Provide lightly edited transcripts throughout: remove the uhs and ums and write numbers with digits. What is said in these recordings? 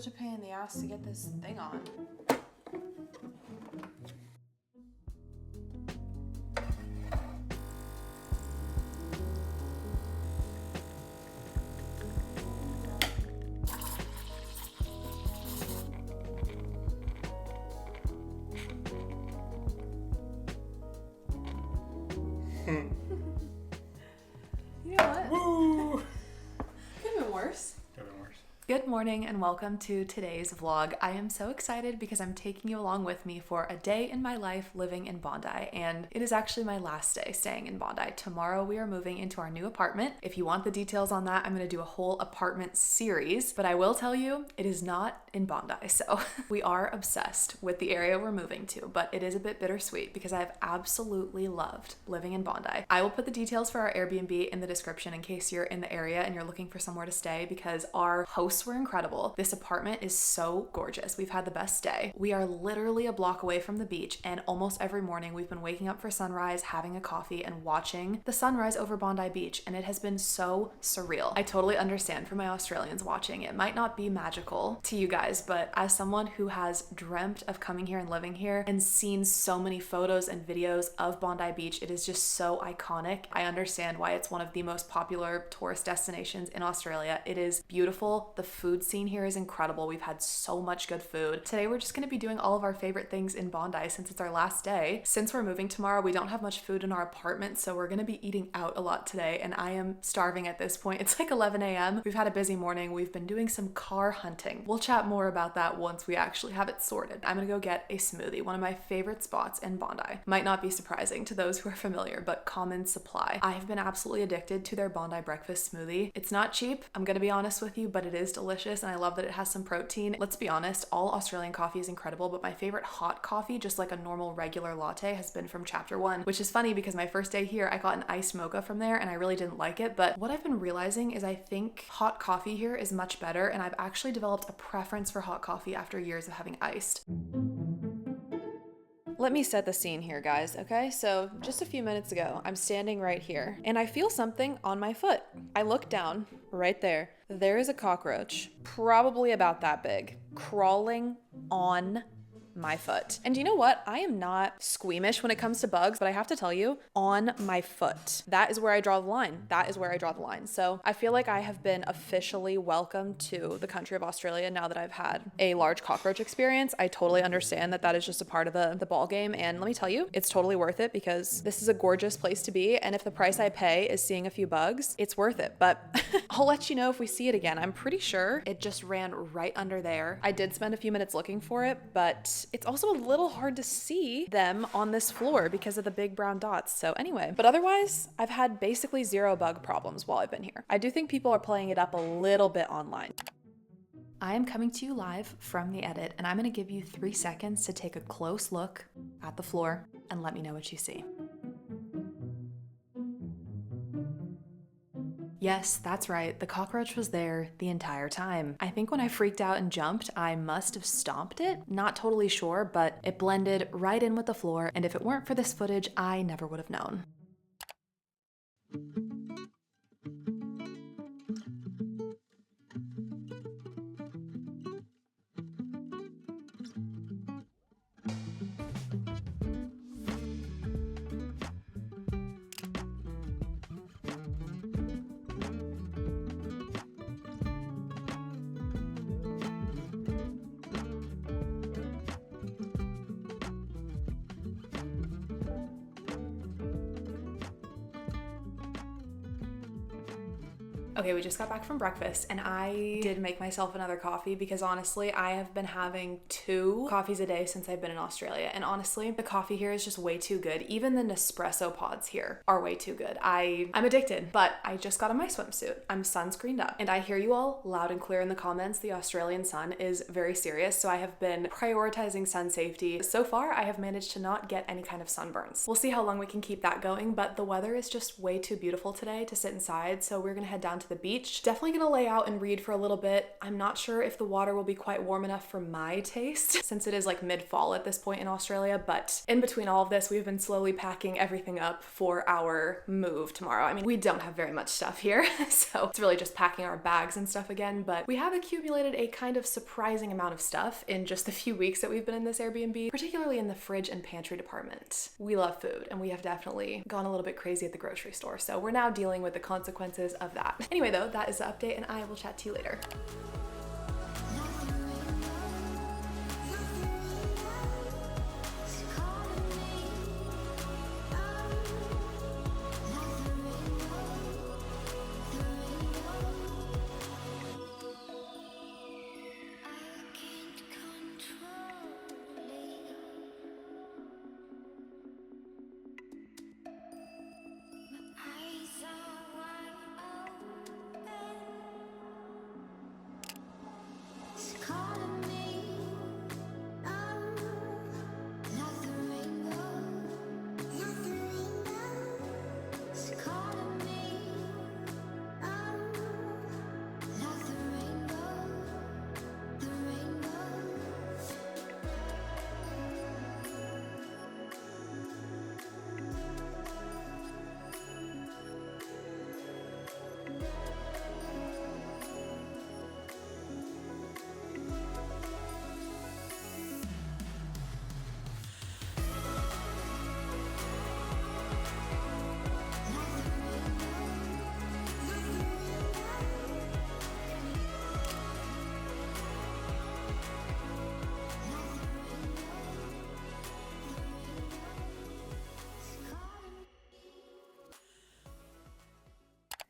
a pain in the ass to get this thing on. You know what? Woo! Could have been worse. Good morning and welcome to today's vlog. I am so excited because I'm taking you along with me for a day in my life living in Bondi, and it is actually my last day staying in Bondi. Tomorrow we are moving into our new apartment. If you want the details on that, I'm going to do a whole apartment series, but I will tell you it is not in Bondi. So we are obsessed with the area we're moving to, but it is a bit bittersweet because I've absolutely loved living in Bondi. I will put the details for our Airbnb in the description in case you're in the area and you're looking for somewhere to stay, because our hosts were incredible. This apartment is so gorgeous. We've had the best day. We are literally a block away from the beach, and almost every morning we've been waking up for sunrise, having a coffee, and watching the sunrise over Bondi Beach, and it has been so surreal. I totally understand for my Australians watching, it might not be magical to you guys, but as someone who has dreamt of coming here and living here and seen so many photos and videos of Bondi Beach, it is just so iconic. I understand why it's one of the most popular tourist destinations in Australia. It is beautiful. The food scene here is incredible. We've had so much good food. Today we're just going to be doing all of our favorite things in Bondi since it's our last day. Since we're moving tomorrow, we don't have much food in our apartment, so we're going to be eating out a lot today, and I am starving at this point. It's like 11 a.m. We've had a busy morning. We've been doing some car hunting. We'll chat more about that once we actually have it sorted. I'm going to go get a smoothie, one of my favorite spots in Bondi. Might not be surprising to those who are familiar, but Common Supply. I have been absolutely addicted to their Bondi breakfast smoothie. It's not cheap, I'm going to be honest with you, but it is delicious, and I love that it has some protein. Let's be honest, all Australian coffee is incredible, but my favorite hot coffee, just like a normal regular latte, has been from Chapter 1, which is funny because my first day here, I got an iced mocha from there and I really didn't like it, but what I've been realizing is I think hot coffee here is much better, and I've actually developed a preference for hot coffee after years of having iced. Let me set the scene here, guys, okay? So just a few minutes ago, I'm standing right here and I feel something on my foot. I look down right there. There is a cockroach, probably about that big, crawling on my foot. And you know what? I am not squeamish when it comes to bugs, but I have to tell you, on my foot, that is where I draw the line. That is where I draw the line. So I feel like I have been officially welcomed to the country of Australia now that I've had a large cockroach experience. I totally understand that that is just a part of the ball game. And let me tell you, it's totally worth it because this is a gorgeous place to be. And if the price I pay is seeing a few bugs, it's worth it. But I'll let you know if we see it again. I'm pretty sure it just ran right under there. I did spend a few minutes looking for it, but it's also a little hard to see them on this floor because of the big brown dots. So anyway, but otherwise, I've had basically zero bug problems while I've been here. I do think people are playing it up a little bit online. I am coming to you live from the edit, and I'm going to give you 3 seconds to take a close look at the floor and let me know what you see. Yes, that's right. The cockroach was there the entire time. I think when I freaked out and jumped, I must have stomped it. Not totally sure, but it blended right in with the floor, and if it weren't for this footage, I never would have known. Okay, we just got back from breakfast and I did make myself another coffee because honestly, I have been having 2 coffees a day since I've been in Australia. And honestly, the coffee here is just way too good. Even the Nespresso pods here are way too good. I'm addicted, but I just got on my swimsuit. I'm sunscreened up. And I hear you all loud and clear in the comments, the Australian sun is very serious. So I have been prioritizing sun safety. So far, I have managed to not get any kind of sunburns. We'll see how long we can keep that going, but the weather is just way too beautiful today to sit inside. So we're gonna head down to to the beach. Definitely gonna lay out and read for a little bit. I'm not sure if the water will be quite warm enough for my taste since it is like mid-fall at this point in Australia, but in between all of this, we've been slowly packing everything up for our move tomorrow. I mean, we don't have very much stuff here, so it's really just packing our bags and stuff again, but we have accumulated a kind of surprising amount of stuff in just the few weeks that we've been in this Airbnb, particularly in the fridge and pantry department. We love food, and we have definitely gone a little bit crazy at the grocery store, so we're now dealing with the consequences of that. Anyway though, that is the update, and I will chat to you later.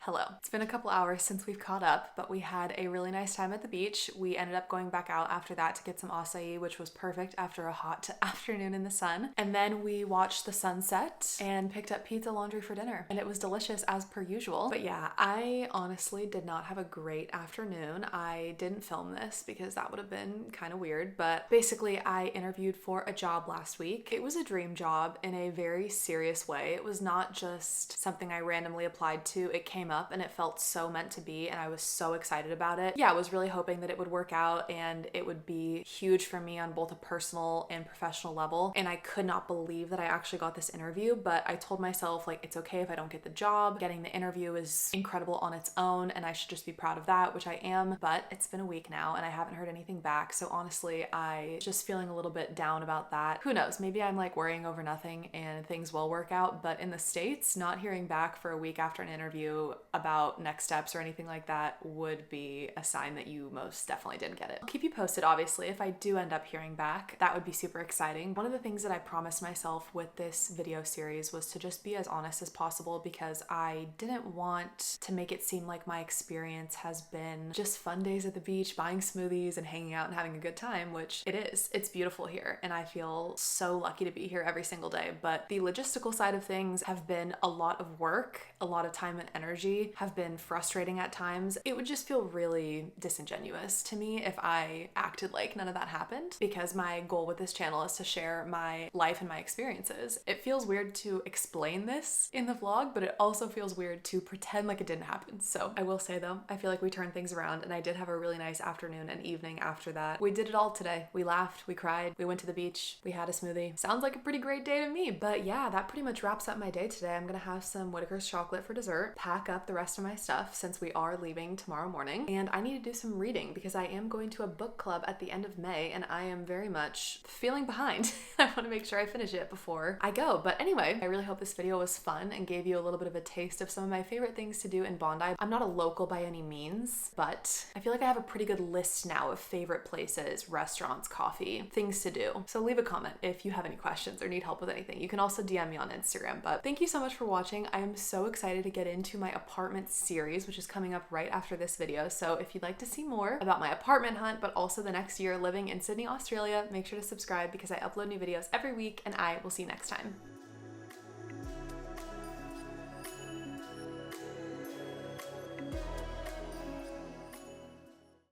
Hello. It's been a couple hours since we've caught up, but we had a really nice time at the beach. We ended up going back out after that to get some acai, which was perfect after a hot afternoon in the sun. And then we watched the sunset and picked up pizza laundry for dinner, and it was delicious as per usual. But yeah, I honestly did not have a great afternoon. I didn't film this because that would have been kind of weird, but basically I interviewed for a job last week. It was a dream job in a very serious way. It was not just something I randomly applied to. It came up and it felt so meant to be, and I was so excited about it. Yeah, I was really hoping that it would work out and it would be huge for me on both a personal and professional level, and I could not believe that I actually got this interview. But I told myself, like, it's okay if I don't get the job. Getting the interview is incredible on its own and I should just be proud of that, which I am. But it's been a week now and I haven't heard anything back, so honestly I just feeling a little bit down about that. Who knows, maybe I'm like worrying over nothing and things will work out, but in the States, not hearing back for a week after an interview about next steps or anything like that would be a sign that you most definitely didn't get it. I'll keep you posted, obviously, if I do end up hearing back. That would be super exciting. One of the things that I promised myself with this video series was to just be as honest as possible, because I didn't want to make it seem like my experience has been just fun days at the beach, buying smoothies and hanging out and having a good time, which it is. It's beautiful here and I feel so lucky to be here every single day, but the logistical side of things have been a lot of work, a lot of time and energy, have been frustrating at times. It would just feel really disingenuous to me if I acted like none of that happened, because my goal with this channel is to share my life and my experiences. It feels weird to explain this in the vlog, but it also feels weird to pretend like it didn't happen. So I will say though, I feel like we turned things around and I did have a really nice afternoon and evening after that. We did it all today. We laughed, we cried, we went to the beach, we had a smoothie. Sounds like a pretty great day to me. But yeah, that pretty much wraps up my day today. I'm gonna have some Whitaker's chocolate for dessert, pack up the rest of my stuff since we are leaving tomorrow morning, and I need to do some reading because I am going to a book club at the end of May and I am very much feeling behind. I want to make sure I finish it before I go. But anyway, I really hope this video was fun and gave you a little bit of a taste of some of my favorite things to do in Bondi. I'm not a local by any means, but I feel like I have a pretty good list now of favorite places, restaurants, coffee, things to do. So leave a comment if you have any questions or need help with anything. You can also DM me on Instagram. But thank you so much for watching. I am so excited to get into my apartment series, which is coming up right after this video. So if you'd like to see more about my apartment hunt, but also the next year living in Sydney, Australia, make sure to subscribe because I upload new videos every week, and I will see you next time.